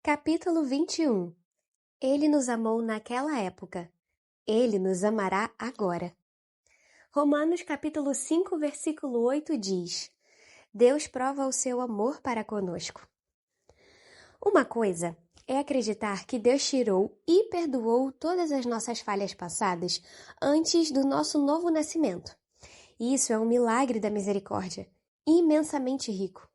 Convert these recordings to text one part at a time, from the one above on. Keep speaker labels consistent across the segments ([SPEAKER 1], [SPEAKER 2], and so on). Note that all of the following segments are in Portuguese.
[SPEAKER 1] Capítulo 21. Ele nos amou naquela época. Ele nos amará agora. Romanos capítulo 5, versículo 8 diz: Deus prova o seu amor para conosco. Uma coisa é acreditar que Deus tirou e perdoou todas as nossas falhas passadas antes do nosso novo nascimento. Isso é um milagre da misericórdia, imensamente rico.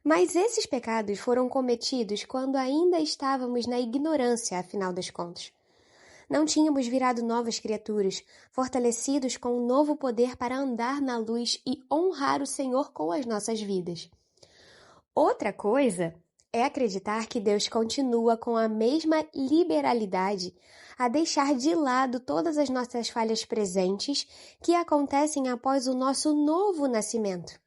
[SPEAKER 1] Mas esses pecados foram cometidos quando ainda estávamos na ignorância, afinal das contas. Não tínhamos virado novas criaturas, fortalecidos com um novo poder para andar na luz e honrar o Senhor com as nossas vidas. Outra coisa é acreditar que Deus continua com a mesma liberalidade a deixar de lado todas as nossas falhas presentes que acontecem após o nosso novo nascimento.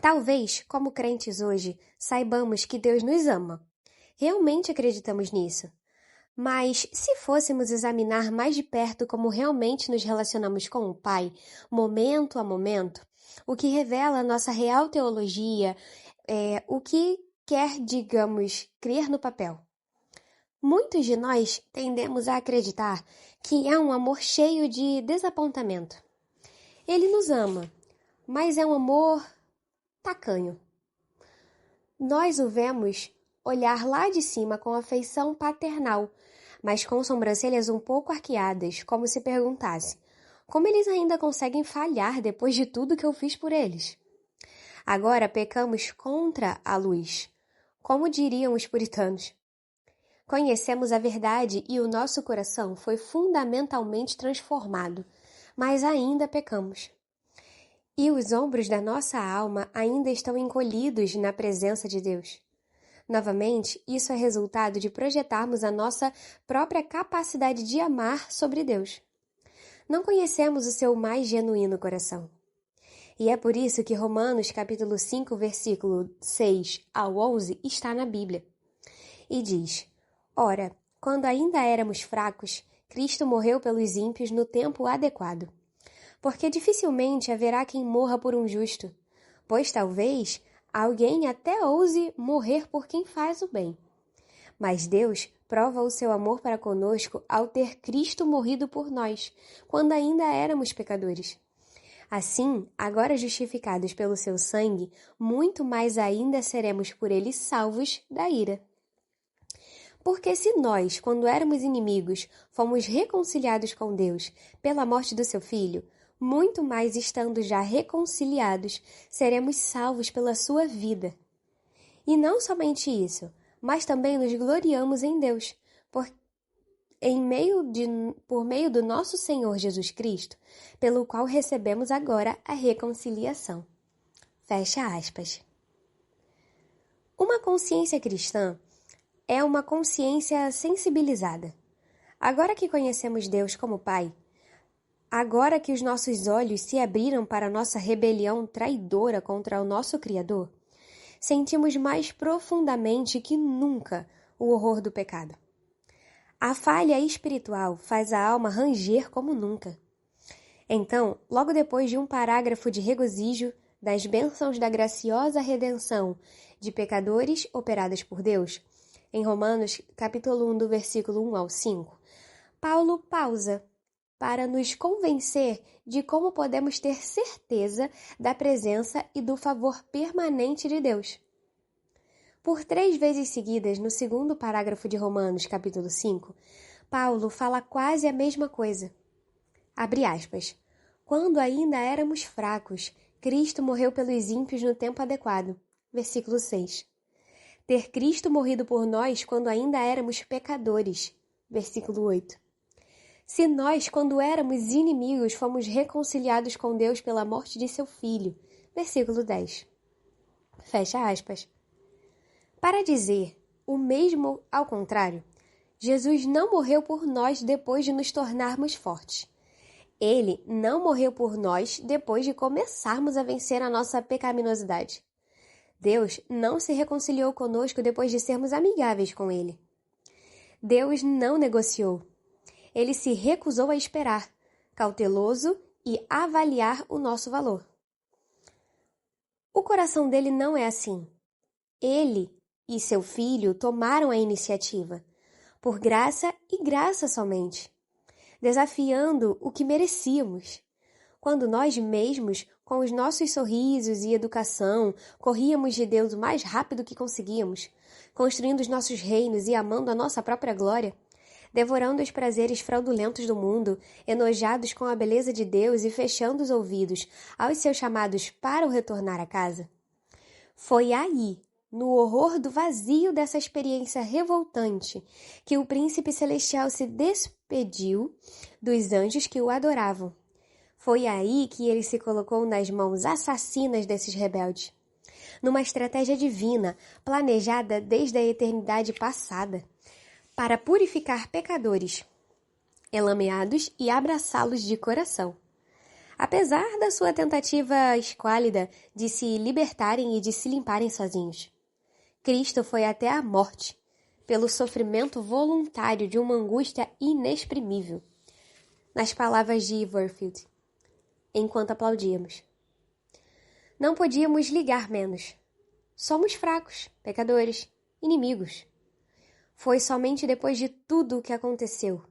[SPEAKER 1] Talvez, como crentes hoje, saibamos que Deus nos ama. Realmente acreditamos nisso. Mas, se fôssemos examinar mais de perto como realmente nos relacionamos com o Pai, momento a momento, o que revela a nossa real teologia, o que quer, digamos, crer no papel. Muitos de nós tendemos a acreditar que é um amor cheio de desapontamento. Ele nos ama, mas é um amor tacanho. Nós o vemos olhar lá de cima com afeição paternal, mas com sobrancelhas um pouco arqueadas, como se perguntasse: como eles ainda conseguem falhar depois de tudo que eu fiz por eles? Agora pecamos contra a luz, como diriam os puritanos. Conhecemos a verdade e o nosso coração foi fundamentalmente transformado, mas ainda pecamos. E os ombros da nossa alma ainda estão encolhidos na presença de Deus. Novamente, isso é resultado de projetarmos a nossa própria capacidade de amar sobre Deus. Não conhecemos o seu mais genuíno coração. E é por isso que Romanos capítulo 5, versículo 6 ao 11 está na Bíblia. E diz: Ora, quando ainda éramos fracos, Cristo morreu pelos ímpios no tempo adequado. Porque dificilmente haverá quem morra por um justo, pois talvez alguém até ouse morrer por quem faz o bem. Mas Deus prova o seu amor para conosco ao ter Cristo morrido por nós, quando ainda éramos pecadores. Assim, agora justificados pelo seu sangue, muito mais ainda seremos por ele salvos da ira. Porque se nós, quando éramos inimigos, fomos reconciliados com Deus pela morte do seu Filho, muito mais estando já reconciliados, seremos salvos pela sua vida. E não somente isso, mas também nos gloriamos em Deus, por meio do nosso Senhor Jesus Cristo, pelo qual recebemos agora a reconciliação. Fecha aspas. Uma consciência cristã é uma consciência sensibilizada. Agora que conhecemos Deus como Pai, agora que os nossos olhos se abriram para a nossa rebelião traidora contra o nosso Criador, sentimos mais profundamente que nunca o horror do pecado. A falha espiritual faz a alma ranger como nunca. Então, logo depois de um parágrafo de regozijo das bênçãos da graciosa redenção de pecadores operadas por Deus, em Romanos capítulo 1, do versículo 1 ao 5, Paulo pausa para nos convencer de como podemos ter certeza da presença e do favor permanente de Deus. Por 3 vezes seguidas, no segundo parágrafo de Romanos, capítulo 5, Paulo fala quase a mesma coisa. Abre aspas. Quando ainda éramos fracos, Cristo morreu pelos ímpios no tempo adequado. Versículo 6. Ter Cristo morrido por nós quando ainda éramos pecadores. Versículo 8. Se nós, quando éramos inimigos, fomos reconciliados com Deus pela morte de seu Filho. Versículo 10. Fecha aspas. Para dizer o mesmo ao contrário, Jesus não morreu por nós depois de nos tornarmos fortes. Ele não morreu por nós depois de começarmos a vencer a nossa pecaminosidade. Deus não se reconciliou conosco depois de sermos amigáveis com Ele. Deus não negociou. Ele se recusou a esperar, cauteloso e avaliar o nosso valor. O coração dele não é assim. Ele e seu Filho tomaram a iniciativa, por graça e graça somente, desafiando o que merecíamos. Quando nós mesmos, com os nossos sorrisos e educação, corríamos de Deus o mais rápido que conseguíamos, construindo os nossos reinos e amando a nossa própria glória, devorando os prazeres fraudulentos do mundo, enojados com a beleza de Deus e fechando os ouvidos aos seus chamados para o retornar a casa. Foi aí, no horror do vazio dessa experiência revoltante, que o príncipe celestial se despediu dos anjos que o adoravam. Foi aí que ele se colocou nas mãos assassinas desses rebeldes, numa estratégia divina, planejada desde a eternidade passada, para purificar pecadores, elameados e abraçá-los de coração. Apesar da sua tentativa esquálida de se libertarem e de se limparem sozinhos, Cristo foi até a morte, pelo sofrimento voluntário de uma angústia inexprimível. Nas palavras de Warfield, enquanto aplaudíamos. Não podíamos ligar menos. Somos fracos, pecadores, inimigos. Foi somente depois de tudo o que aconteceu,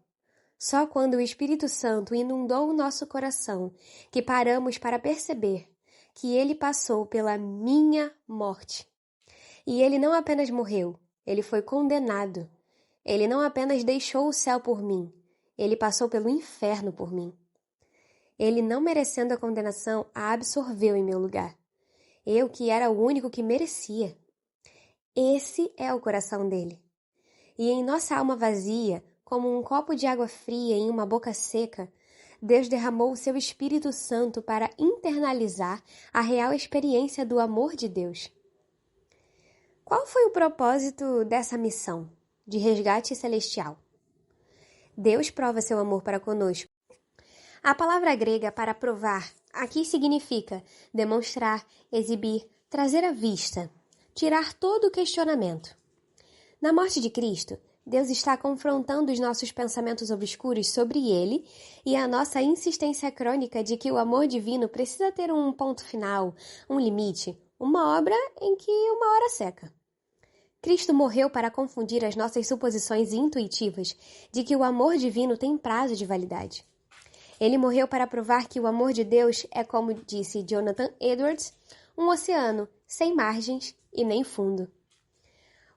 [SPEAKER 1] só quando o Espírito Santo inundou o nosso coração, que paramos para perceber que ele passou pela minha morte. E ele não apenas morreu, ele foi condenado. Ele não apenas deixou o céu por mim, ele passou pelo inferno por mim. Ele, não merecendo a condenação, a absorveu em meu lugar. Eu, que era o único que merecia. Esse é o coração dele. E em nossa alma vazia, como um copo de água fria em uma boca seca, Deus derramou o seu Espírito Santo para internalizar a real experiência do amor de Deus. Qual foi o propósito dessa missão de resgate celestial? Deus prova seu amor para conosco. A palavra grega para provar aqui significa demonstrar, exibir, trazer à vista, tirar todo o questionamento. Na morte de Cristo, Deus está confrontando os nossos pensamentos obscuros sobre Ele e a nossa insistência crônica de que o amor divino precisa ter um ponto final, um limite, uma obra em que uma hora seca. Cristo morreu para confundir as nossas suposições intuitivas de que o amor divino tem prazo de validade. Ele morreu para provar que o amor de Deus é, como disse Jonathan Edwards, um oceano sem margens e nem fundo.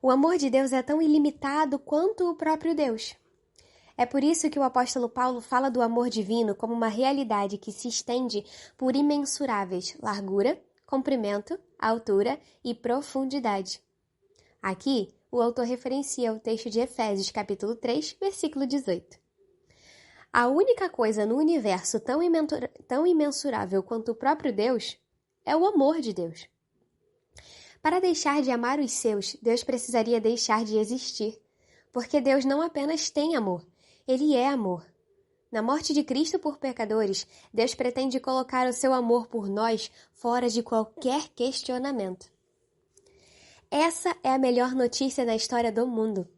[SPEAKER 1] O amor de Deus é tão ilimitado quanto o próprio Deus. É por isso que o apóstolo Paulo fala do amor divino como uma realidade que se estende por imensuráveis largura, comprimento, altura e profundidade. Aqui, o autor referencia o texto de Efésios, capítulo 3, versículo 18. A única coisa no universo tão imensurável quanto o próprio Deus é o amor de Deus. Para deixar de amar os seus, Deus precisaria deixar de existir, porque Deus não apenas tem amor, Ele é amor. Na morte de Cristo por pecadores, Deus pretende colocar o seu amor por nós fora de qualquer questionamento. Essa é a melhor notícia da história do mundo.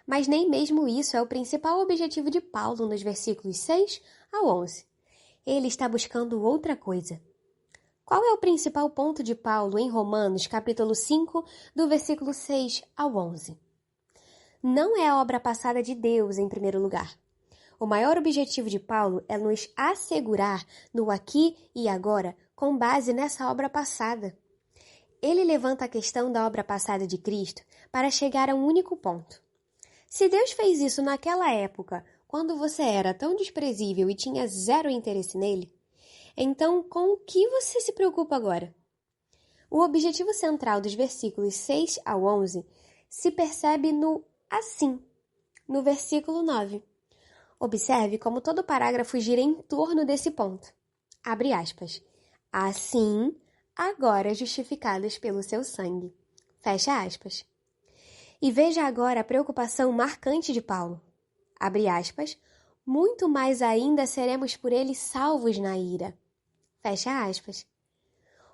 [SPEAKER 1] Mas nem mesmo isso é o principal objetivo de Paulo nos versículos 6 ao 11. Ele está buscando outra coisa. Qual é o principal ponto de Paulo em Romanos, capítulo 5, do versículo 6 ao 11? Não é a obra passada de Deus em primeiro lugar. O maior objetivo de Paulo é nos assegurar no aqui e agora com base nessa obra passada. Ele levanta a questão da obra passada de Cristo para chegar a um único ponto. Se Deus fez isso naquela época, quando você era tão desprezível e tinha zero interesse nele, então com o que você se preocupa agora? O objetivo central dos versículos 6 ao 11 se percebe no assim, no versículo 9. Observe como todo parágrafo gira em torno desse ponto. Abre aspas. Assim, agora justificados pelo seu sangue. Fecha aspas. E veja agora a preocupação marcante de Paulo. Abre aspas. Muito mais ainda seremos por ele salvos na ira. Fecha aspas.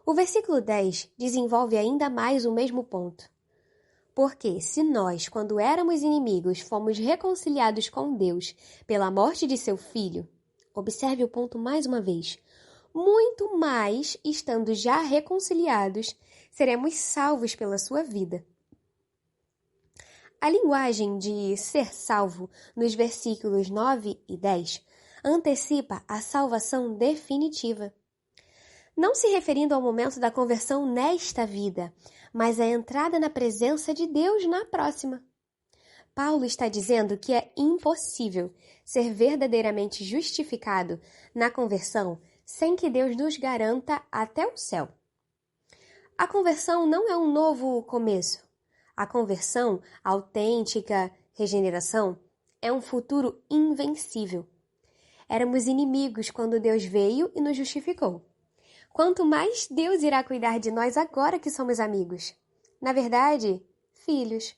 [SPEAKER 1] O versículo 10 desenvolve ainda mais o mesmo ponto. Porque se nós, quando éramos inimigos, fomos reconciliados com Deus pela morte de seu Filho, observe o ponto mais uma vez, muito mais, estando já reconciliados, seremos salvos pela sua vida. A linguagem de ser salvo nos versículos 9 e 10 antecipa a salvação definitiva. Não se referindo ao momento da conversão nesta vida, mas à entrada na presença de Deus na próxima. Paulo está dizendo que é impossível ser verdadeiramente justificado na conversão sem que Deus nos garanta até o céu. A conversão não é um novo começo. A conversão, a autêntica regeneração, é um futuro invencível. Éramos inimigos quando Deus veio e nos justificou. Quanto mais Deus irá cuidar de nós agora que somos amigos. Na verdade, filhos.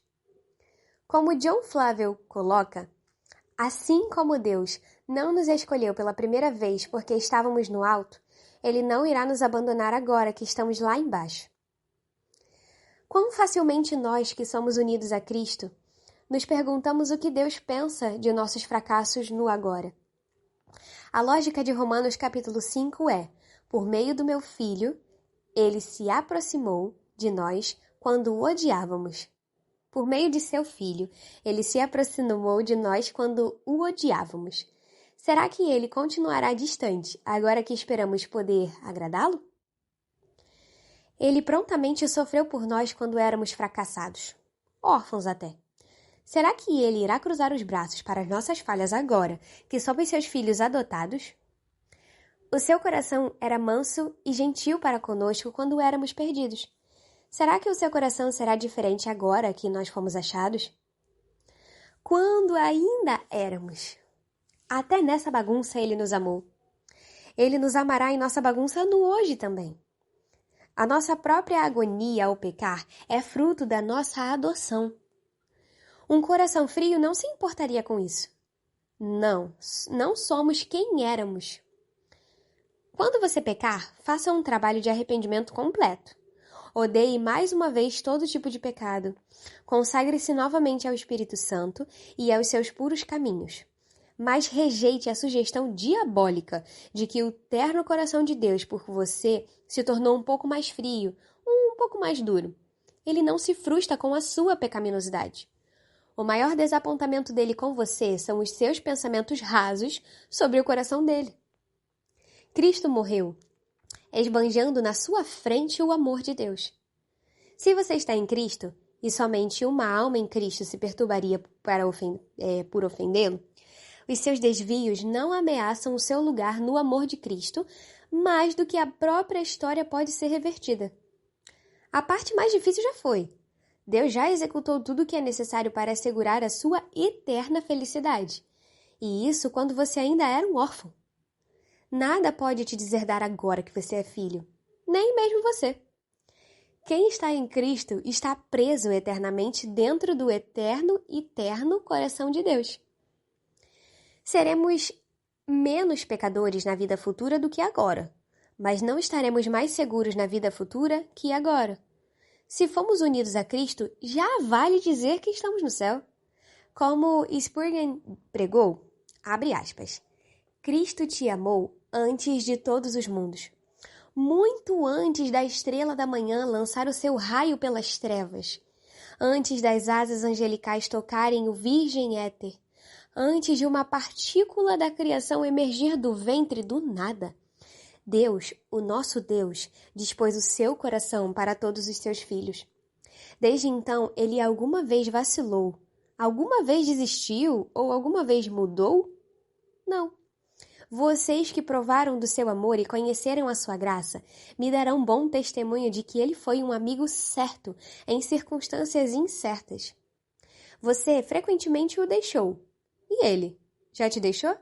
[SPEAKER 1] Como John Flavel coloca, assim como Deus não nos escolheu pela primeira vez porque estávamos no alto, Ele não irá nos abandonar agora que estamos lá embaixo. Quão facilmente nós que somos unidos a Cristo, nos perguntamos o que Deus pensa de nossos fracassos no agora. A lógica de Romanos capítulo 5 é: por meio do meu Filho, ele se aproximou de nós quando o odiávamos. Por meio de seu Filho, ele se aproximou de nós quando o odiávamos. Será que ele continuará distante agora que esperamos poder agradá-lo? Ele prontamente sofreu por nós quando éramos fracassados, órfãos até. Será que ele irá cruzar os braços para as nossas falhas agora que somos seus filhos adotados? O seu coração era manso e gentil para conosco quando éramos perdidos. Será que o seu coração será diferente agora que nós fomos achados? Quando ainda éramos. Até nessa bagunça ele nos amou. Ele nos amará em nossa bagunça no hoje também. A nossa própria agonia ao pecar é fruto da nossa adoção. Um coração frio não se importaria com isso. Não somos quem éramos. Quando você pecar, faça um trabalho de arrependimento completo. Odeie mais uma vez todo tipo de pecado. Consagre-se novamente ao Espírito Santo e aos seus puros caminhos. Mas rejeite a sugestão diabólica de que o terno coração de Deus por você se tornou um pouco mais frio, um pouco mais duro. Ele não se frustra com a sua pecaminosidade. O maior desapontamento dele com você são os seus pensamentos rasos sobre o coração dele. Cristo morreu, esbanjando na sua frente o amor de Deus. Se você está em Cristo, e somente uma alma em Cristo se perturbaria por ofendê-lo, os seus desvios não ameaçam o seu lugar no amor de Cristo mais do que a própria história pode ser revertida. A parte mais difícil já foi. Deus já executou tudo o que é necessário para assegurar a sua eterna felicidade. E isso quando você ainda era um órfão. Nada pode te deserdar agora que você é filho, nem mesmo você. Quem está em Cristo está preso eternamente dentro do eterno e terno coração de Deus. Seremos menos pecadores na vida futura do que agora, mas não estaremos mais seguros na vida futura que agora. Se fomos unidos a Cristo, já vale dizer que estamos no céu. Como Spurgeon pregou, abre aspas, Cristo te amou antes de todos os mundos, muito antes da estrela da manhã lançar o seu raio pelas trevas, antes das asas angelicais tocarem o virgem éter, antes de uma partícula da criação emergir do ventre do nada. Deus, o nosso Deus, dispôs o seu coração para todos os seus filhos. Desde então, ele alguma vez vacilou, alguma vez desistiu ou alguma vez mudou? Não. Vocês que provaram do seu amor e conheceram a sua graça, me darão bom testemunho de que ele foi um amigo certo em circunstâncias incertas. Você frequentemente o deixou. E ele? Já te deixou?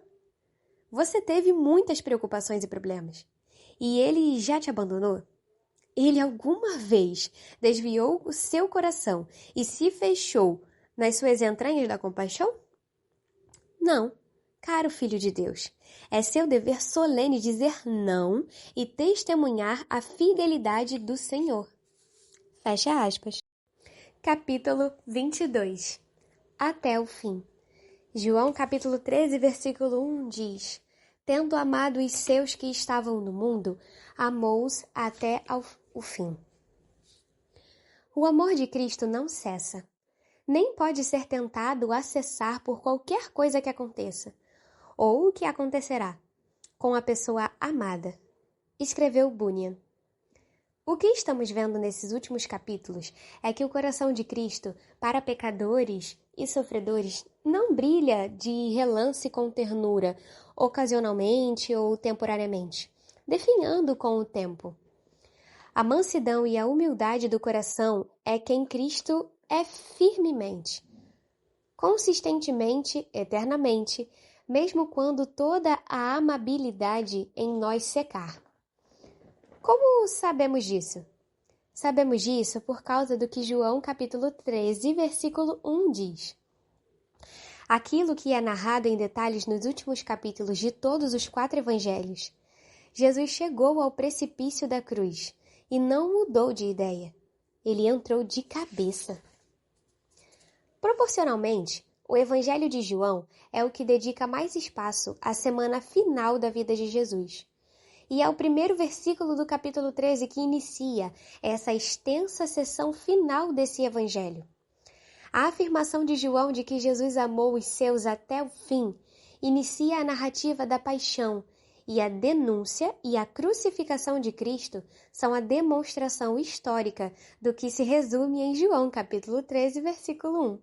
[SPEAKER 1] Você teve muitas preocupações e problemas. E ele já te abandonou? Ele alguma vez desviou o seu coração e se fechou nas suas entranhas da compaixão? Não. Caro Filho de Deus, é seu dever solene dizer não e testemunhar a fidelidade do Senhor. Fecha aspas. Capítulo 22. Até o fim. João capítulo 13, versículo 1 diz: Tendo amado os seus que estavam no mundo, amou-os até o fim. O amor de Cristo não cessa. nem pode ser tentado a cessar por qualquer coisa que aconteça, ou o que acontecerá, com a pessoa amada, escreveu Bunyan. O que estamos vendo nesses últimos capítulos é que o coração de Cristo, para pecadores e sofredores, não brilha de relance com ternura, ocasionalmente ou temporariamente, definhando com o tempo. A mansidão e a humildade do coração é quem Cristo é firmemente, consistentemente, eternamente, mesmo quando toda a amabilidade em nós secar. Como sabemos disso? Sabemos disso por causa do que João capítulo 13, versículo 1 diz. Aquilo que é narrado em detalhes nos últimos capítulos de todos os 4 evangelhos. Jesus chegou ao precipício da cruz e não mudou de ideia. Ele entrou de cabeça. Proporcionalmente, o Evangelho de João é o que dedica mais espaço à semana final da vida de Jesus. E é o primeiro versículo do capítulo 13 que inicia essa extensa sessão final desse evangelho. A afirmação de João de que Jesus amou os seus até o fim inicia a narrativa da paixão, e a denúncia e a crucificação de Cristo são a demonstração histórica do que se resume em João capítulo 13, versículo 1.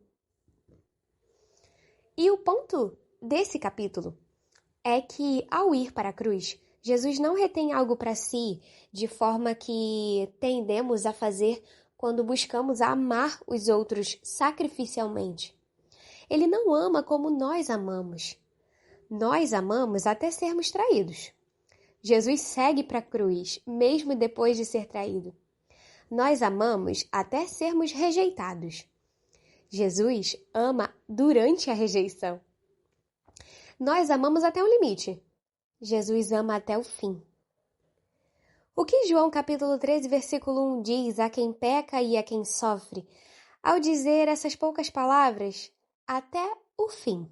[SPEAKER 1] E o ponto desse capítulo é que, ao ir para a cruz, Jesus não retém algo para si, de forma que tendemos a fazer quando buscamos amar os outros sacrificialmente. Ele não ama como nós amamos. Nós amamos até sermos traídos. Jesus segue para a cruz, mesmo depois de ser traído. Nós amamos até sermos rejeitados. Jesus ama durante a rejeição. Nós amamos até o limite. Jesus ama até o fim. O que João capítulo 13, versículo 1 diz a quem peca e a quem sofre, ao dizer essas poucas palavras, até o fim?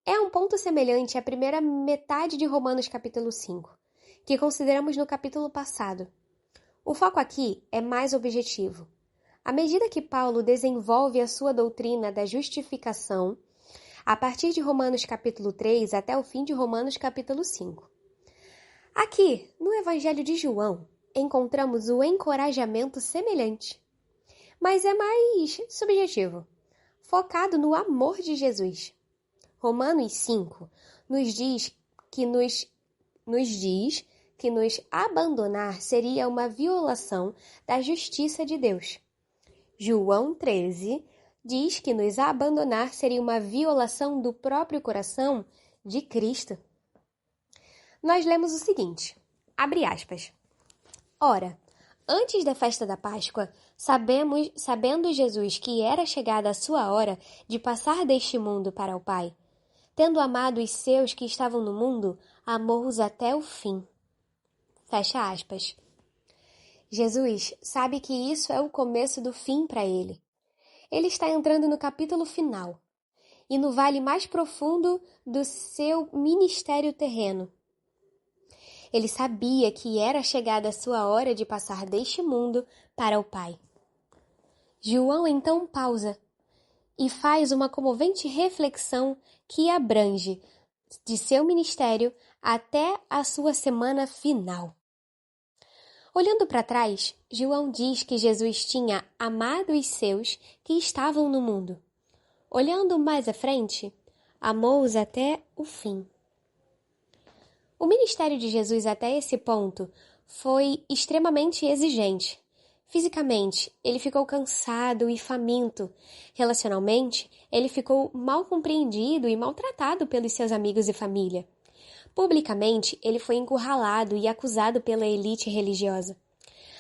[SPEAKER 1] É um ponto semelhante à primeira metade de Romanos capítulo 5, que consideramos no capítulo passado. O foco aqui é mais objetivo. À medida que Paulo desenvolve a sua doutrina da justificação, a partir de Romanos capítulo 3 até o fim de Romanos capítulo 5. Aqui, no Evangelho de João, encontramos o encorajamento semelhante, mas é mais subjetivo, focado no amor de Jesus. Romanos 5 nos diz que nos abandonar seria uma violação da justiça de Deus. João 13 diz que nos abandonar seria uma violação do próprio coração de Cristo. Nós lemos o seguinte, abre aspas. Ora, antes da festa da Páscoa, sabendo Jesus que era chegada a sua hora de passar deste mundo para o Pai, tendo amado os seus que estavam no mundo, amou-os até o fim. Fecha aspas. Jesus sabe que isso é o começo do fim para ele. Ele está entrando no capítulo final e no vale mais profundo do seu ministério terreno. Ele sabia que era chegada a sua hora de passar deste mundo para o Pai. João então pausa e faz uma comovente reflexão que abrange de seu ministério até a sua semana final. Olhando para trás, João diz que Jesus tinha amado os seus que estavam no mundo. Olhando mais à frente, amou-os até o fim. O ministério de Jesus até esse ponto foi extremamente exigente. Fisicamente, ele ficou cansado e faminto. Relacionalmente, ele ficou mal compreendido e maltratado pelos seus amigos e família. Publicamente, ele foi encurralado e acusado pela elite religiosa.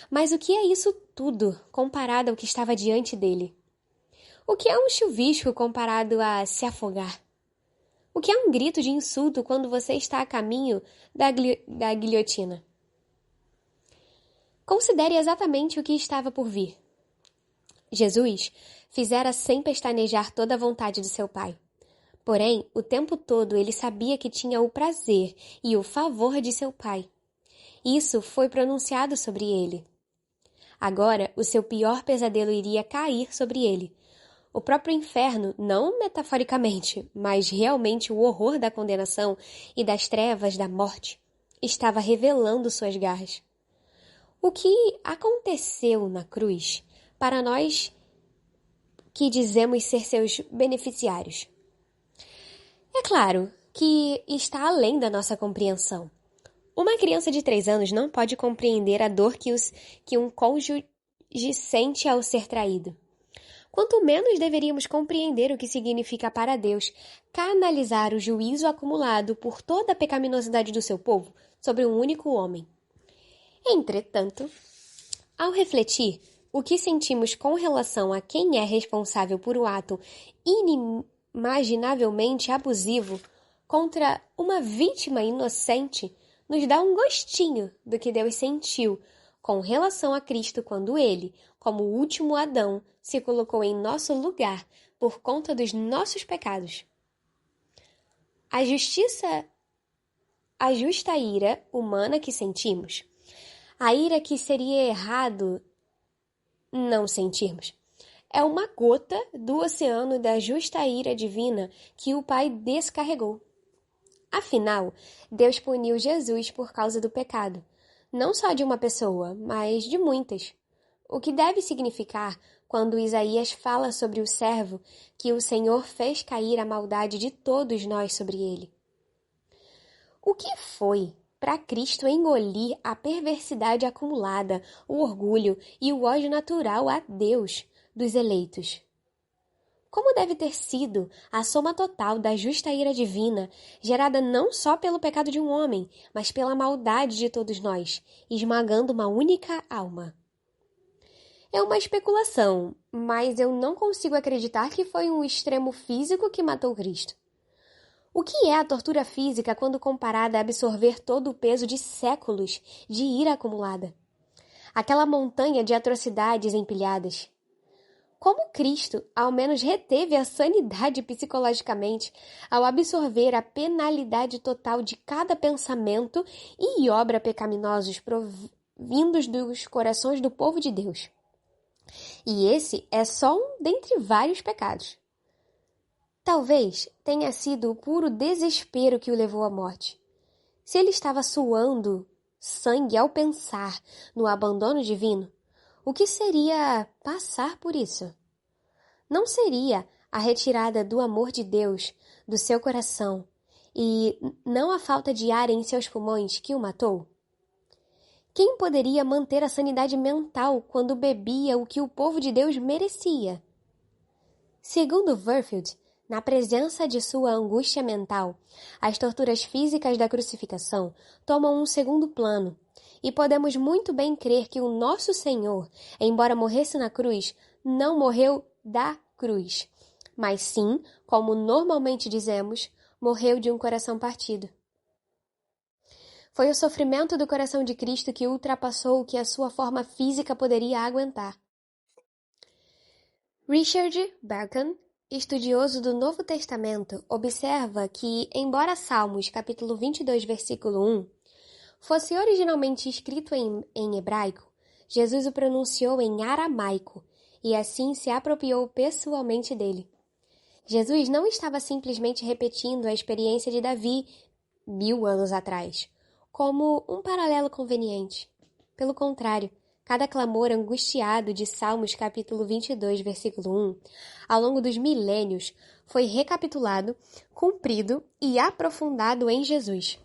[SPEAKER 1] Mas o que é isso tudo comparado ao que estava diante dele? O que é um chuvisco comparado a se afogar? O que é um grito de insulto quando você está a caminho da guilhotina? Considere exatamente o que estava por vir. Jesus fizera sem pestanejar toda a vontade de seu Pai. Porém, o tempo todo ele sabia que tinha o prazer e o favor de seu Pai. Isso foi pronunciado sobre ele. Agora, o seu pior pesadelo iria cair sobre ele, O próprio inferno, não metaforicamente, mas realmente o horror da condenação e das trevas da morte, estava revelando suas garras. O que aconteceu na cruz para nós que dizemos ser seus beneficiários? É claro que está além da nossa compreensão. Uma criança de 3 anos não pode compreender a dor que um cônjuge sente ao ser traído. Quanto menos deveríamos compreender o que significa para Deus canalizar o juízo acumulado por toda a pecaminosidade do seu povo sobre um único homem. Entretanto, ao refletir o que sentimos com relação a quem é responsável por um ato inimaginavelmente abusivo contra uma vítima inocente, nos dá um gostinho do que Deus sentiu com relação a Cristo quando ele, como o último Adão, se colocou em nosso lugar por conta dos nossos pecados. A justa ira humana que sentimos, a ira que seria errado não sentirmos, é uma gota do oceano da justa ira divina que o Pai descarregou. Afinal, Deus puniu Jesus por causa do pecado, não só de uma pessoa, mas de muitas. O que deve significar quando Isaías fala sobre o servo que o Senhor fez cair a maldade de todos nós sobre ele? O que foi para Cristo engolir a perversidade acumulada, o orgulho e o ódio natural a Deus dos eleitos? Como deve ter sido a soma total da justa ira divina, gerada não só pelo pecado de um homem, mas pela maldade de todos nós, esmagando uma única alma? É uma especulação, mas eu não consigo acreditar que foi um extremo físico que matou Cristo. O que é a tortura física quando comparada a absorver todo o peso de séculos de ira acumulada? Aquela montanha de atrocidades empilhadas. Como Cristo, ao menos, reteve a sanidade psicologicamente ao absorver a penalidade total de cada pensamento e obra pecaminosos provindos dos corações do povo de Deus. E esse é só um dentre vários pecados. Talvez tenha sido o puro desespero que o levou à morte. Se ele estava suando sangue ao pensar no abandono divino, o que seria passar por isso? Não seria a retirada do amor de Deus do seu coração e não a falta de ar em seus pulmões que o matou? Quem poderia manter a sanidade mental quando bebia o que o povo de Deus merecia? Segundo Warfield, na presença de sua angústia mental, as torturas físicas da crucificação tomam um segundo plano, e podemos muito bem crer que o nosso Senhor, embora morresse na cruz, não morreu da cruz, mas sim, como normalmente dizemos, morreu de um coração partido. Foi o sofrimento do coração de Cristo que ultrapassou o que a sua forma física poderia aguentar. Richard Bacon, estudioso do Novo Testamento, observa que, embora Salmos capítulo 22, versículo 1, fosse originalmente escrito em hebraico, Jesus o pronunciou em aramaico e assim se apropriou pessoalmente dele. Jesus não estava simplesmente repetindo a experiência de Davi 1000 anos atrás, como um paralelo conveniente. Pelo contrário, cada clamor angustiado de Salmos capítulo 22, versículo 1, ao longo dos milênios, foi recapitulado, cumprido e aprofundado em Jesus.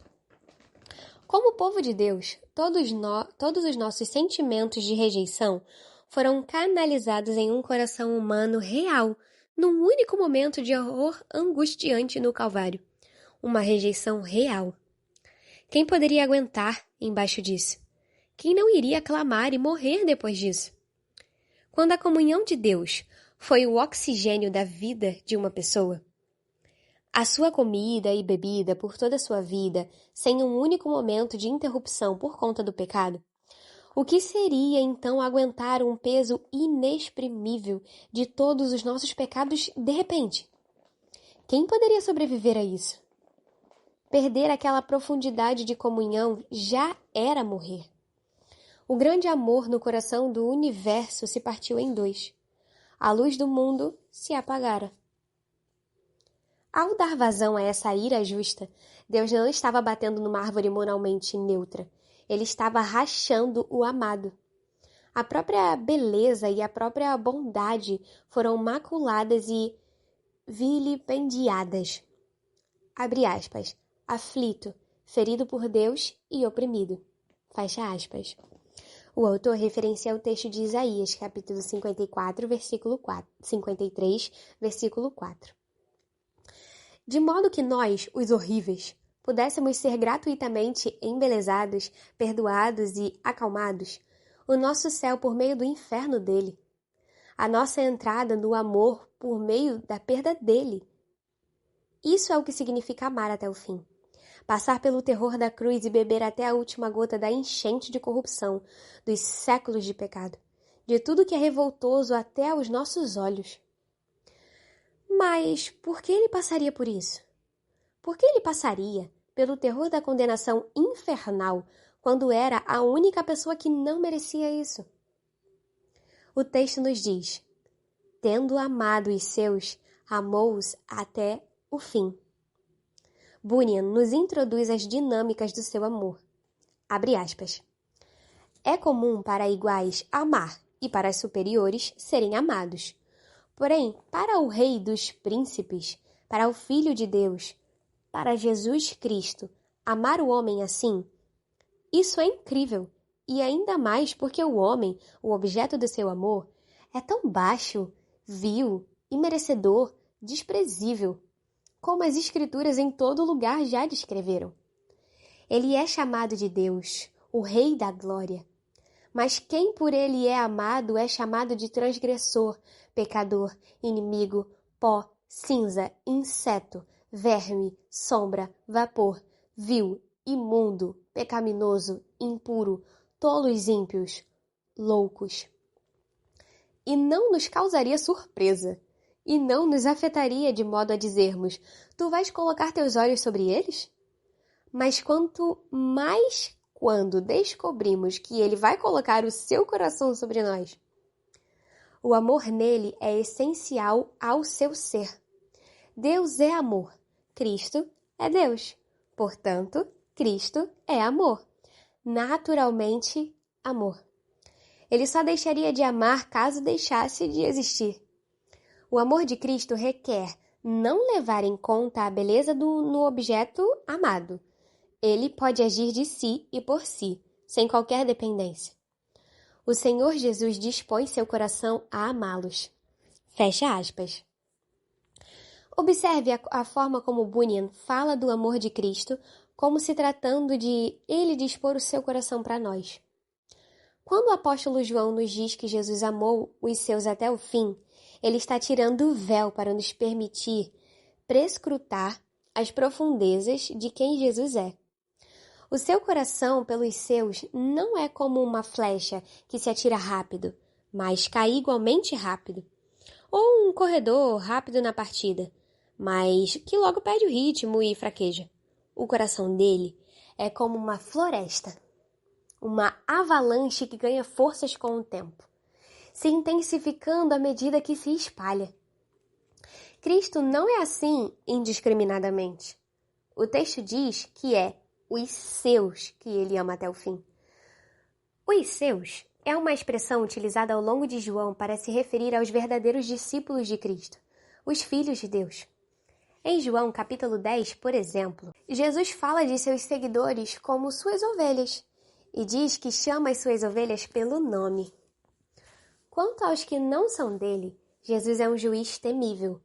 [SPEAKER 1] Como povo de Deus, todos os nossos sentimentos de rejeição foram canalizados em um coração humano real, num único momento de horror angustiante no Calvário. Uma rejeição real. Quem poderia aguentar embaixo disso? Quem não iria clamar e morrer depois disso? Quando a comunhão de Deus foi o oxigênio da vida de uma pessoa, a sua comida e bebida por toda a sua vida, sem um único momento de interrupção por conta do pecado, o que seria então aguentar um peso inexprimível de todos os nossos pecados de repente? Quem poderia sobreviver a isso? Perder aquela profundidade de comunhão já era morrer. O grande amor no coração do universo se partiu em dois. a luz do mundo se apagara. Ao dar vazão a essa ira justa, Deus não estava batendo numa árvore moralmente neutra. Ele estava rachando o amado. A própria beleza e a própria bondade foram maculadas e vilipendiadas. Abre aspas. Aflito, ferido por Deus e oprimido. Fecha aspas. O autor referencia o texto de Isaías, capítulo 54, versículo 4, 53, versículo 4. De modo que nós, os horríveis, pudéssemos ser gratuitamente embelezados, perdoados e acalmados, o nosso céu por meio do inferno dele, a nossa entrada no amor por meio da perda dele. Isso é o que significa amar até o fim. Passar pelo terror da cruz e beber até a última gota da enchente de corrupção, dos séculos de pecado, de tudo que é revoltoso até aos nossos olhos. Mas por que ele passaria por isso? Por que ele passaria pelo terror da condenação infernal quando era a única pessoa que não merecia isso? O texto nos diz: tendo amado os seus, amou-os até o fim. Bunyan nos introduz as dinâmicas do seu amor. Abre aspas. É comum para iguais amar e para os superiores serem amados. Porém, para o Rei dos Príncipes, para o Filho de Deus, para Jesus Cristo, amar o homem assim, isso é incrível, e ainda mais porque o homem, o objeto do seu amor, é tão baixo, vil, imerecedor, desprezível, como as Escrituras em todo lugar já descreveram. Ele é chamado de Deus, o Rei da Glória. Mas quem por ele é amado é chamado de transgressor, pecador, inimigo, pó, cinza, inseto, verme, sombra, vapor, vil, imundo, pecaminoso, impuro, tolos ímpios, loucos. E não nos causaria surpresa, e não nos afetaria de modo a dizermos: tu vais colocar teus olhos sobre eles? Mas quanto mais quando descobrimos que ele vai colocar o seu coração sobre nós. O amor nele é essencial ao seu ser. Deus é amor. Cristo é Deus. Portanto, Cristo é amor. Naturalmente, amor. Ele só deixaria de amar caso deixasse de existir. O amor de Cristo requer não levar em conta a beleza no objeto amado. Ele pode agir de si e por si, sem qualquer dependência. O Senhor Jesus dispõe seu coração a amá-los. Fecha aspas. Observe a forma como Bunyan fala do amor de Cristo, como se tratando de ele dispor o seu coração para nós. Quando o apóstolo João nos diz que Jesus amou os seus até o fim, ele está tirando o véu para nos permitir prescrutar as profundezas de quem Jesus é. O seu coração pelos seus não é como uma flecha que se atira rápido, mas cai igualmente rápido. Ou um corredor rápido na partida, mas que logo perde o ritmo e fraqueja. O coração dele é como uma floresta, uma avalanche que ganha forças com o tempo, se intensificando à medida que se espalha. Cristo não é assim indiscriminadamente. O texto diz que é os seus que ele ama até o fim. Os seus é uma expressão utilizada ao longo de João para se referir aos verdadeiros discípulos de Cristo, os filhos de Deus. Em João capítulo 10, por exemplo, Jesus fala de seus seguidores como suas ovelhas e diz que chama as suas ovelhas pelo nome. Quanto aos que não são dele, Jesus é um juiz temível,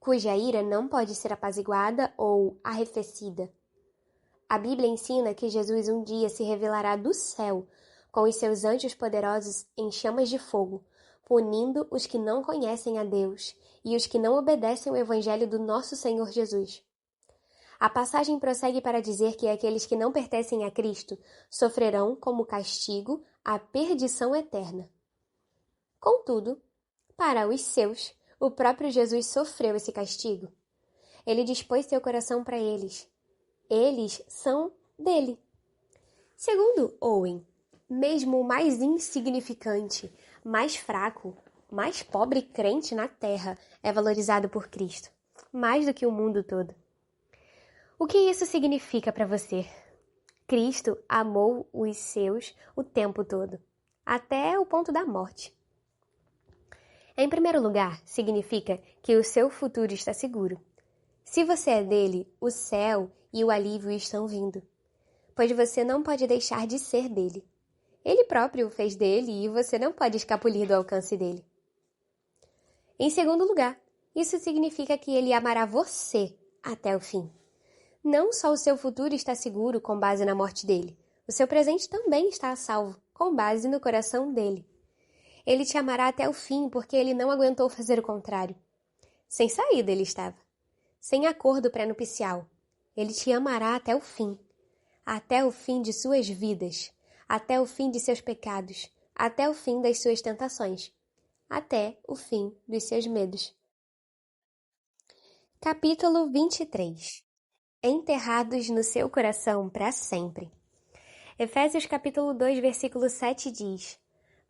[SPEAKER 1] cuja ira não pode ser apaziguada ou arrefecida. A Bíblia ensina que Jesus um dia se revelará do céu com os seus anjos poderosos em chamas de fogo, punindo os que não conhecem a Deus e os que não obedecem ao Evangelho do nosso Senhor Jesus. A passagem prossegue para dizer que aqueles que não pertencem a Cristo sofrerão como castigo a perdição eterna. Contudo, para os seus, o próprio Jesus sofreu esse castigo. Ele dispôs seu coração para eles. Eles são dele. Segundo Owen, mesmo o mais insignificante, mais fraco, mais pobre crente na Terra é valorizado por Cristo, mais do que o mundo todo. O que isso significa para você? Cristo amou os seus o tempo todo, até o ponto da morte. Em primeiro lugar, significa que o seu futuro está seguro. Se você é dele, o céu e o alívio estão vindo, pois você não pode deixar de ser dele. Ele próprio o fez dele e você não pode escapulir do alcance dele. Em segundo lugar, isso significa que ele amará você até o fim. Não só o seu futuro está seguro com base na morte dele, o seu presente também está a salvo, com base no coração dele. Ele te amará até o fim porque ele não aguentou fazer o contrário. Sem saída ele estava. Sem acordo pré-nupcial. Ele te amará até o fim de suas vidas, até o fim de seus pecados, até o fim das suas tentações, até o fim dos seus medos. Capítulo 23. Enterrados no seu coração para sempre. Efésios capítulo 2, versículo 7 diz: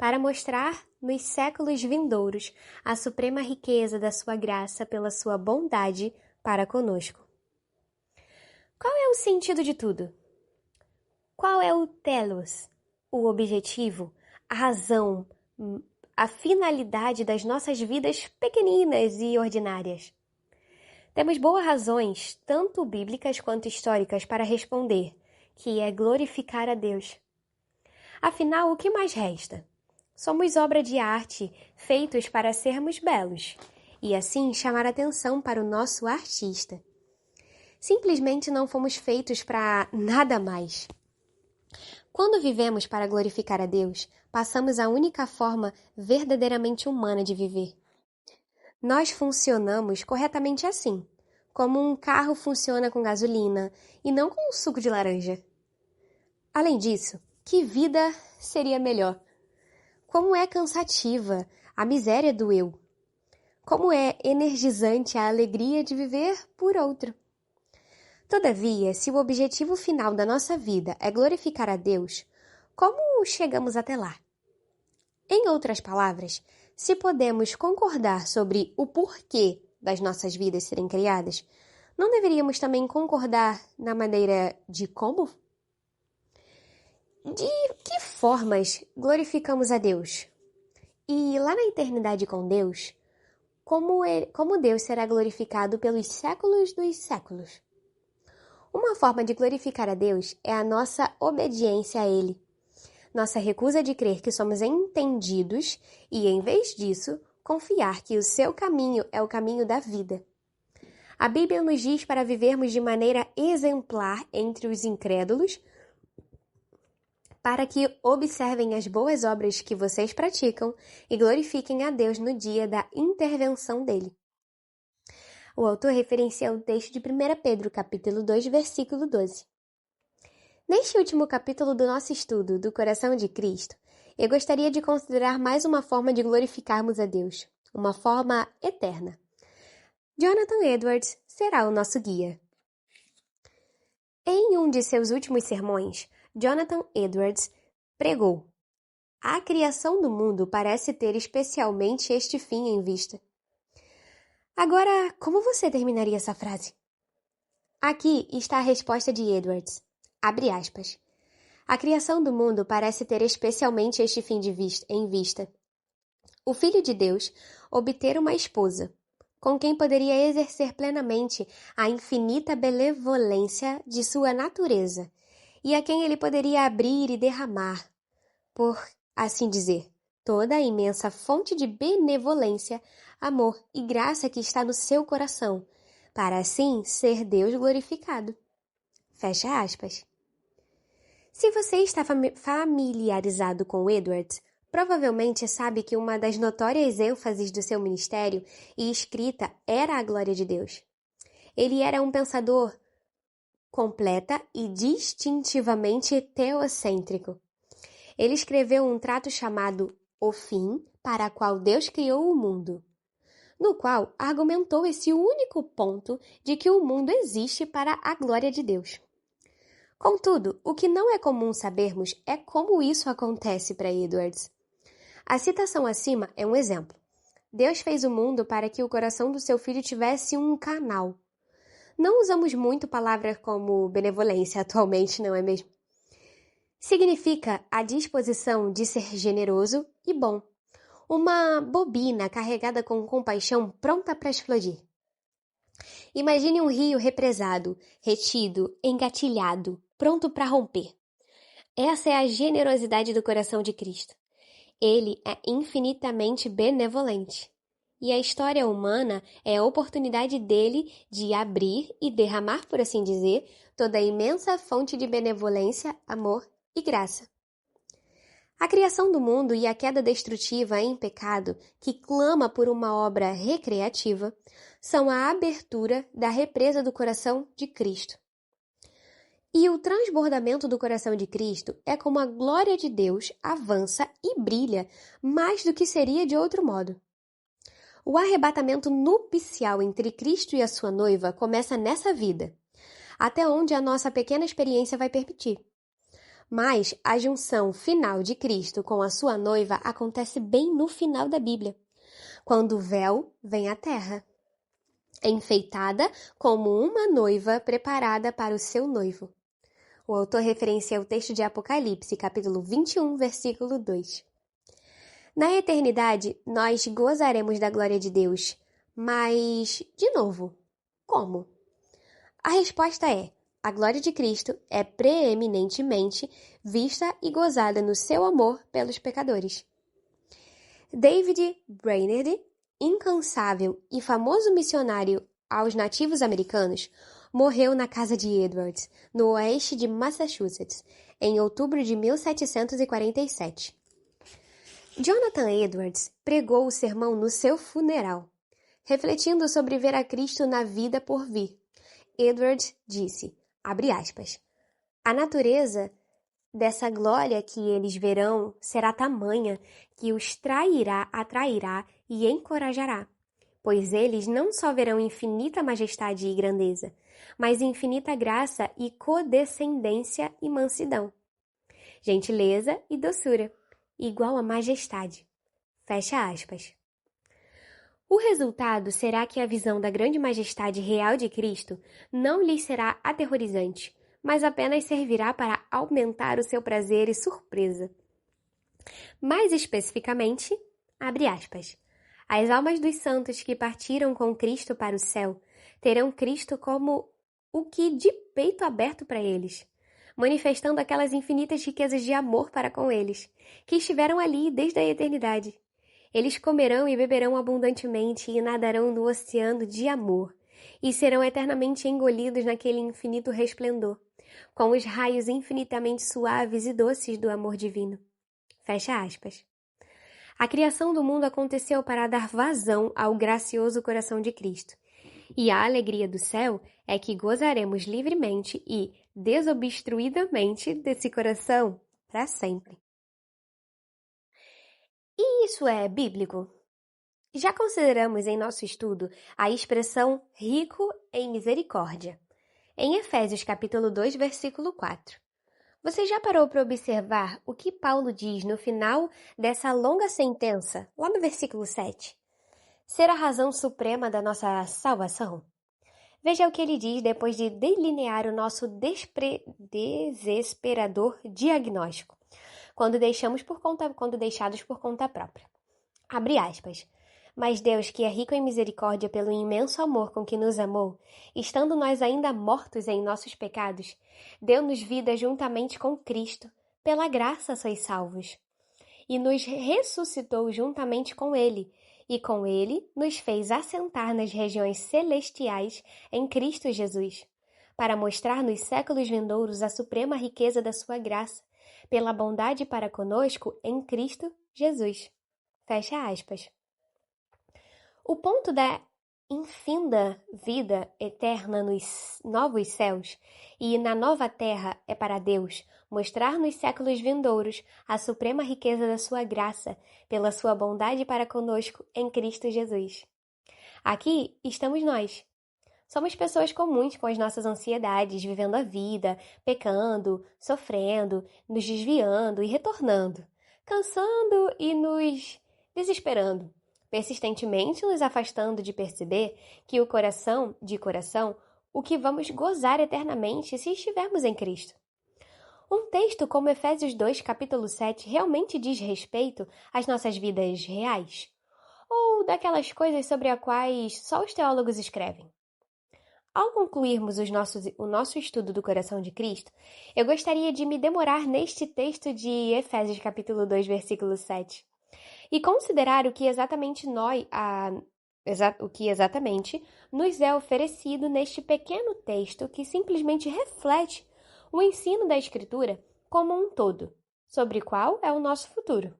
[SPEAKER 1] para mostrar nos séculos vindouros a suprema riqueza da sua graça pela sua bondade para conosco. Qual é o sentido de tudo? Qual é o telos, o objetivo, a razão, a finalidade das nossas vidas pequeninas e ordinárias? Temos boas razões, tanto bíblicas quanto históricas, para responder, que é glorificar a Deus. Afinal, o que mais resta? Somos obra de arte, feitos para sermos belos, e assim chamar atenção para o nosso artista. Simplesmente não fomos feitos para nada mais. Quando vivemos para glorificar a Deus, passamos a única forma verdadeiramente humana de viver. Nós funcionamos corretamente assim, como um carro funciona com gasolina e não com suco de laranja. Além disso, que vida seria melhor? Como é cansativa a miséria do eu. Como é energizante a alegria de viver por outro. Todavia, se o objetivo final da nossa vida é glorificar a Deus, como chegamos até lá? Em outras palavras, se podemos concordar sobre o porquê das nossas vidas serem criadas, não deveríamos também concordar na maneira de como? De que formas glorificamos a Deus? E lá na eternidade com Deus, como Deus será glorificado pelos séculos dos séculos? Uma forma de glorificar a Deus é a nossa obediência a Ele. Nossa recusa de crer que somos entendidos e, em vez disso, confiar que o seu caminho é o caminho da vida. A Bíblia nos diz para vivermos de maneira exemplar entre os incrédulos, para que observem as boas obras que vocês praticam e glorifiquem a Deus no dia da intervenção dele. O autor referencia o texto de 1 Pedro, capítulo 2, versículo 12. Neste último capítulo do nosso estudo do Coração de Cristo, eu gostaria de considerar mais uma forma de glorificarmos a Deus, uma forma eterna. Jonathan Edwards será o nosso guia. Em um de seus últimos sermões, Jonathan Edwards pregou: a criação do mundo parece ter especialmente este fim em vista. Agora, como você terminaria essa frase? Aqui está a resposta de Edwards. Abre aspas. A criação do mundo parece ter especialmente este fim em vista. O Filho de Deus obter uma esposa, com quem poderia exercer plenamente a infinita benevolência de sua natureza, e a quem ele poderia abrir e derramar, por assim dizer, toda a imensa fonte de benevolência, amor e graça que está no seu coração, para assim ser Deus glorificado. Fecha aspas. Se você está familiarizado com Edwards, provavelmente sabe que uma das notórias ênfases do seu ministério e escrita era a glória de Deus. Ele era um pensador completa e distintivamente teocêntrico. Ele escreveu um trato chamado O Fim para o qual Deus criou o mundo, no qual argumentou esse único ponto de que o mundo existe para a glória de Deus. Contudo, o que não é comum sabermos é como isso acontece para Edwards. A citação acima é um exemplo. Deus fez o mundo para que o coração do seu filho tivesse um canal. Não usamos muito palavras como benevolência atualmente, não é mesmo? Significa a disposição de ser generoso e bom. Uma bobina carregada com compaixão pronta para explodir. Imagine um rio represado, retido, engatilhado, pronto para romper. Essa é a generosidade do coração de Cristo. Ele é infinitamente benevolente. E a história humana é a oportunidade dele de abrir e derramar, por assim dizer, toda a imensa fonte de benevolência, amor e graça. A criação do mundo e a queda destrutiva em pecado, que clama por uma obra recreativa, são a abertura da represa do coração de Cristo. E o transbordamento do coração de Cristo é como a glória de Deus avança e brilha mais do que seria de outro modo. O arrebatamento nupcial entre Cristo e a sua noiva começa nessa vida, até onde a nossa pequena experiência vai permitir. Mas a junção final de Cristo com a sua noiva acontece bem no final da Bíblia, quando o véu vem à terra, enfeitada como uma noiva preparada para o seu noivo. O autor referencia o texto de Apocalipse, capítulo 21, versículo 2. Na eternidade, nós gozaremos da glória de Deus, mas, de novo, como? A resposta é: a glória de Cristo é preeminentemente vista e gozada no seu amor pelos pecadores. David Brainerd, incansável e famoso missionário aos nativos americanos, morreu na casa de Edwards, no oeste de Massachusetts, em outubro de 1747. Jonathan Edwards pregou o sermão no seu funeral, refletindo sobre ver a Cristo na vida por vir. Edwards disse, abre aspas, a natureza dessa glória que eles verão será tamanha que os atrairá e encorajará, pois eles não só verão infinita majestade e grandeza, mas infinita graça e codescendência e mansidão, gentileza e doçura, igual a majestade. Fecha aspas. O resultado será que a visão da grande majestade real de Cristo não lhes será aterrorizante, mas apenas servirá para aumentar o seu prazer e surpresa. Mais especificamente, abre aspas, as almas dos santos que partiram com Cristo para o céu terão Cristo como o que de peito aberto para eles, manifestando aquelas infinitas riquezas de amor para com eles, que estiveram ali desde a eternidade. Eles comerão e beberão abundantemente e nadarão no oceano de amor, e serão eternamente engolidos naquele infinito resplendor, com os raios infinitamente suaves e doces do amor divino. Fecha aspas. A criação do mundo aconteceu para dar vazão ao gracioso coração de Cristo. E a alegria do céu é que gozaremos livremente e desobstruidamente desse coração para sempre. E isso é bíblico? Já consideramos em nosso estudo a expressão rico em misericórdia, em Efésios capítulo 2, versículo 4. Você já parou para observar o que Paulo diz no final dessa longa sentença, lá no versículo 7? Ser a razão suprema da nossa salvação? Veja o que ele diz depois de delinear o nosso desesperador diagnóstico, quando deixados por conta própria. Abre aspas. Mas Deus, que é rico em misericórdia pelo imenso amor com que nos amou, estando nós ainda mortos em nossos pecados, deu-nos vida juntamente com Cristo, pela graça sois salvos. E nos ressuscitou juntamente com Ele, e com Ele nos fez assentar nas regiões celestiais em Cristo Jesus, para mostrar nos séculos vindouros a suprema riqueza da sua graça, pela bondade para conosco em Cristo Jesus. Fecha aspas. O ponto da infinda vida eterna nos novos céus e na nova terra é para Deus mostrar nos séculos vindouros a suprema riqueza da sua graça pela sua bondade para conosco em Cristo Jesus. Aqui estamos nós. Somos pessoas comuns com as nossas ansiedades, vivendo a vida, pecando, sofrendo, nos desviando e retornando, cansando e nos desesperando, persistentemente nos afastando de perceber que o coração, o que vamos gozar eternamente se estivermos em Cristo. Um texto como Efésios 2, capítulo 7, realmente diz respeito às nossas vidas reais? Ou daquelas coisas sobre as quais só os teólogos escrevem? Ao concluirmos o nosso estudo do coração de Cristo, eu gostaria de me demorar neste texto de Efésios capítulo 2, versículo 7, e considerar o que exatamente nos é oferecido neste pequeno texto que simplesmente reflete o ensino da Escritura como um todo, sobre qual é o nosso futuro.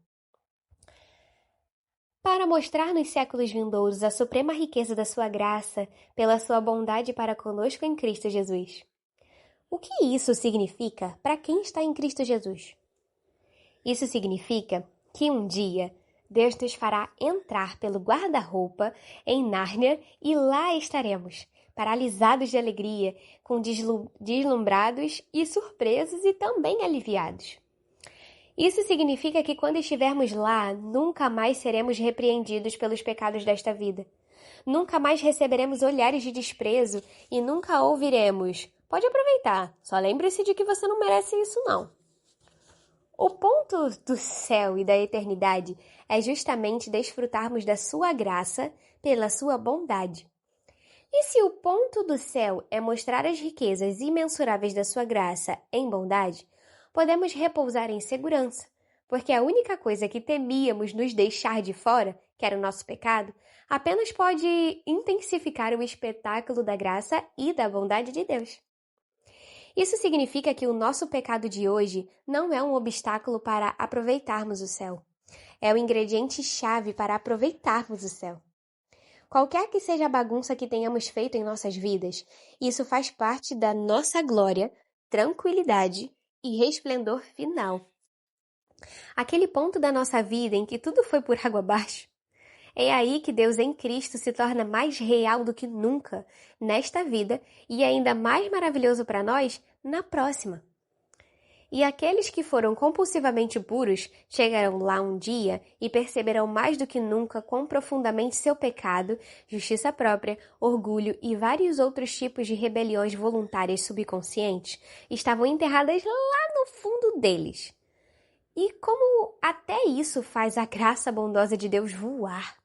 [SPEAKER 1] Para mostrar nos séculos vindouros a suprema riqueza da sua graça, pela sua bondade para conosco em Cristo Jesus. O que isso significa para quem está em Cristo Jesus? Isso significa que um dia Deus nos fará entrar pelo guarda-roupa em Nárnia e lá estaremos, paralisados de alegria, deslumbrados e surpresos e também aliviados. Isso significa que quando estivermos lá, nunca mais seremos repreendidos pelos pecados desta vida. Nunca mais receberemos olhares de desprezo e nunca ouviremos: "Pode aproveitar, só lembre-se de que você não merece isso não." O ponto do céu e da eternidade é justamente desfrutarmos da sua graça pela sua bondade. E se o ponto do céu é mostrar as riquezas imensuráveis da sua graça em bondade, podemos repousar em segurança, porque a única coisa que temíamos nos deixar de fora, que era o nosso pecado, apenas pode intensificar o espetáculo da graça e da bondade de Deus. Isso significa que o nosso pecado de hoje não é um obstáculo para aproveitarmos o céu. É o ingrediente-chave para aproveitarmos o céu. Qualquer que seja a bagunça que tenhamos feito em nossas vidas, isso faz parte da nossa glória, tranquilidade e resplendor final. Aquele ponto da nossa vida em que tudo foi por água abaixo. É aí que Deus em Cristo se torna mais real do que nunca nesta vida e ainda mais maravilhoso para nós na próxima. E aqueles que foram compulsivamente puros chegarão lá um dia e perceberão mais do que nunca quão profundamente seu pecado, justiça própria, orgulho e vários outros tipos de rebeliões voluntárias subconscientes estavam enterradas lá no fundo deles. E como até isso faz a graça bondosa de Deus voar.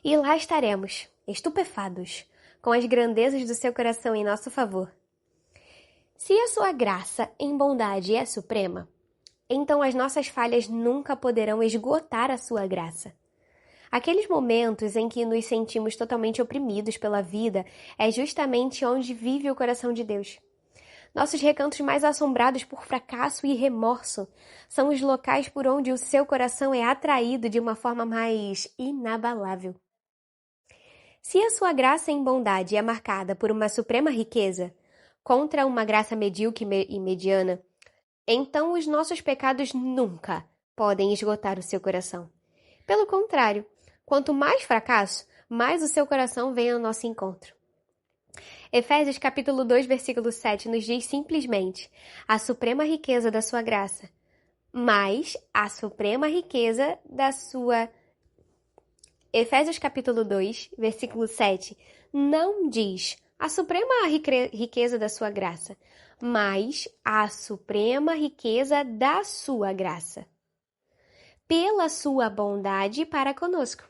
[SPEAKER 1] E lá estaremos, estupefados, com as grandezas do seu coração em nosso favor. Se a sua graça em bondade é suprema, então as nossas falhas nunca poderão esgotar a sua graça. Aqueles momentos em que nos sentimos totalmente oprimidos pela vida é justamente onde vive o coração de Deus. Nossos recantos mais assombrados por fracasso e remorso são os locais por onde o seu coração é atraído de uma forma mais inabalável. Se a sua graça em bondade é marcada por uma suprema riqueza, contra uma graça medíocre e mediana, então os nossos pecados nunca podem esgotar o seu coração. Pelo contrário, quanto mais fracasso, mais o seu coração vem ao nosso encontro. Efésios capítulo 2, versículo 7 nos diz simplesmente: a suprema riqueza da sua graça, mas a suprema riqueza da sua... Efésios capítulo 2, versículo 7 não diz a suprema riqueza da sua graça, mas a suprema riqueza da sua graça, pela sua bondade para conosco.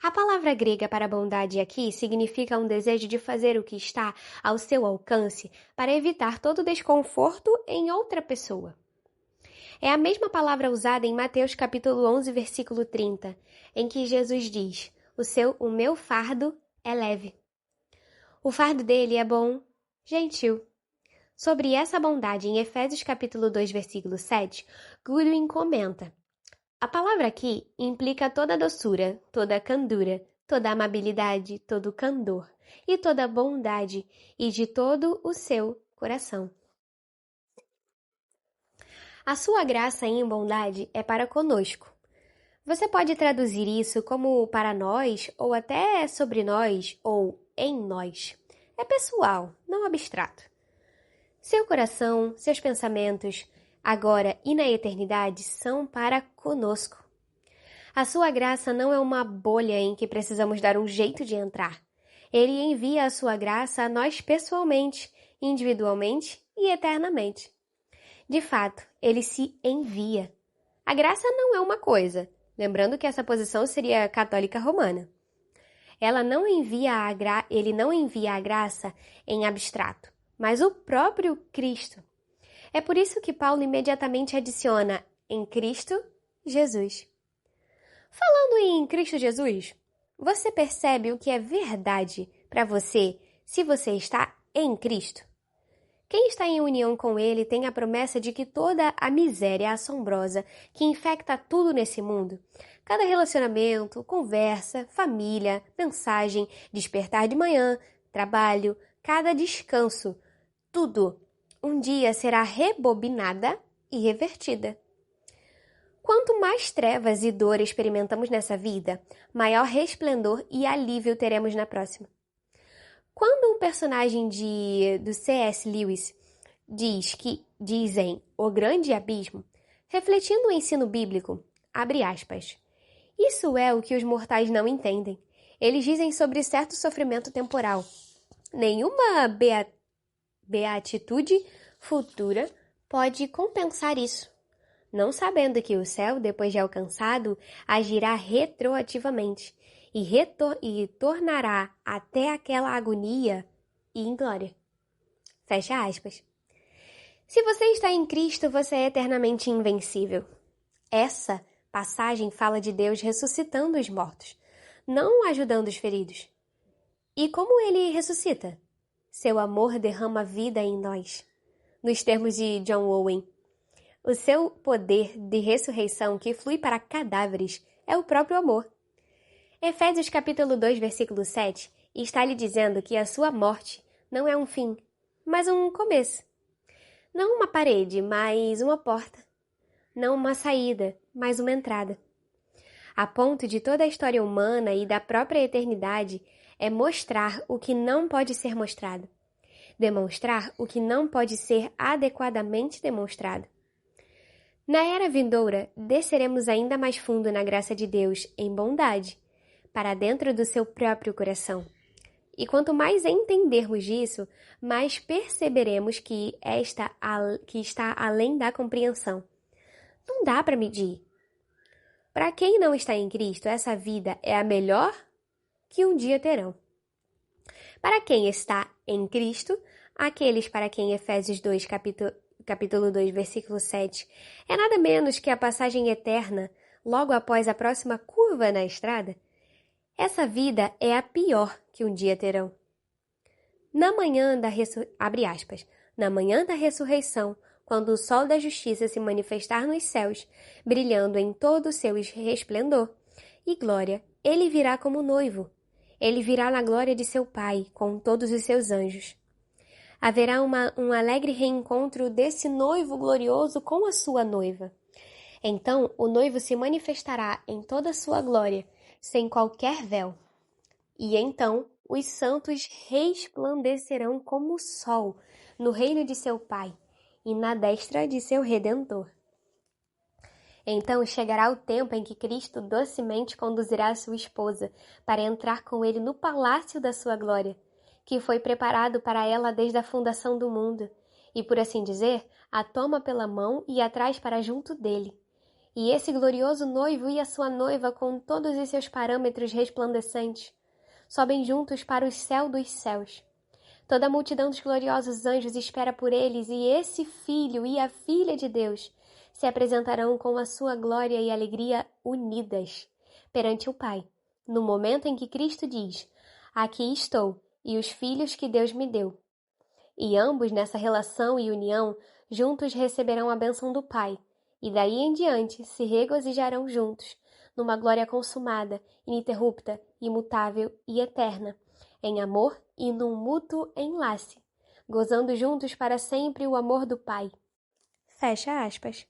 [SPEAKER 1] A palavra grega para bondade aqui significa um desejo de fazer o que está ao seu alcance para evitar todo desconforto em outra pessoa. É a mesma palavra usada em Mateus capítulo 11, versículo 30, em que Jesus diz: o meu fardo é leve. O fardo dele é bom, gentil. Sobre essa bondade, em Efésios capítulo 2, versículo 7, Goodwin comenta: a palavra aqui implica toda a doçura, toda a candura, toda a amabilidade, todo o candor e toda a bondade e de todo o seu coração. A sua graça em bondade é para conosco. Você pode traduzir isso como para nós, ou até sobre nós, ou em nós. É pessoal, não abstrato. Seu coração, seus pensamentos, agora e na eternidade, são para conosco. A sua graça não é uma bolha em que precisamos dar um jeito de entrar. Ele envia a sua graça a nós pessoalmente, individualmente e eternamente. De fato, ele se envia. A graça não é uma coisa, lembrando que essa posição seria católica romana. Ele não envia a graça em abstrato, mas o próprio Cristo. É por isso que Paulo imediatamente adiciona em Cristo Jesus. Falando em Cristo Jesus, você percebe o que é verdade para você se você está em Cristo? Quem está em união com Ele tem a promessa de que toda a miséria assombrosa que infecta tudo nesse mundo, cada relacionamento, conversa, família, mensagem, despertar de manhã, trabalho, cada descanso, tudo, um dia será rebobinada e revertida. Quanto mais trevas e dor experimentamos nessa vida, maior resplendor e alívio teremos na próxima. Quando um personagem do C.S. Lewis diz em O Grande Abismo, refletindo o ensino bíblico, abre aspas, isso é o que os mortais não entendem. Eles dizem sobre certo sofrimento temporal. Nenhuma beatitude futura pode compensar isso, não sabendo que o céu, depois de alcançado, agirá retroativamente e tornará até aquela agonia e em glória. Fecha aspas. Se você está em Cristo, você é eternamente invencível. Essa passagem fala de Deus ressuscitando os mortos, não ajudando os feridos. E como ele ressuscita? Seu amor derrama vida em nós. Nos termos de John Owen, o seu poder de ressurreição que flui para cadáveres é o próprio amor. Efésios capítulo 2, versículo 7 está lhe dizendo que a sua morte não é um fim, mas um começo. Não uma parede, mas uma porta. Não uma saída, mas uma entrada. A ponto de toda a história humana e da própria eternidade é mostrar o que não pode ser mostrado. Demonstrar o que não pode ser adequadamente demonstrado. Na era vindoura, desceremos ainda mais fundo na graça de Deus em bondade, para dentro do seu próprio coração. E quanto mais entendermos disso, mais perceberemos que está além da compreensão. Não dá para medir. Para quem não está em Cristo, essa vida é a melhor que um dia terão. Para quem está em Cristo, aqueles para quem Efésios 2, capítulo 2, versículo 7, é nada menos que a passagem eterna logo após a próxima curva na estrada, essa vida é a pior que um dia terão. Abre aspas, na manhã da ressurreição, quando o sol da justiça se manifestar nos céus, brilhando em todo o seu resplendor e glória, ele virá como noivo. Ele virá na glória de seu Pai, com todos os seus anjos. Haverá um alegre reencontro desse noivo glorioso com a sua noiva. Então, o noivo se manifestará em toda a sua glória, sem qualquer véu. E então, os santos resplandecerão como o sol no reino de seu Pai e na destra de seu Redentor. Então chegará o tempo em que Cristo docemente conduzirá a sua esposa para entrar com ele no palácio da sua glória, que foi preparado para ela desde a fundação do mundo, e, por assim dizer, a toma pela mão e a traz para junto dele. E esse glorioso noivo e a sua noiva, com todos os seus parâmetros resplandecentes, sobem juntos para o céu dos céus. Toda a multidão dos gloriosos anjos espera por eles, e esse filho e a filha de Deus se apresentarão com a sua glória e alegria unidas perante o Pai, no momento em que Cristo diz: aqui estou, e os filhos que Deus me deu. E ambos, nessa relação e união, juntos receberão a bênção do Pai, e daí em diante se regozijarão juntos, numa glória consumada, ininterrupta, imutável e eterna, em amor e num mútuo enlace, gozando juntos para sempre o amor do Pai. Fecha aspas.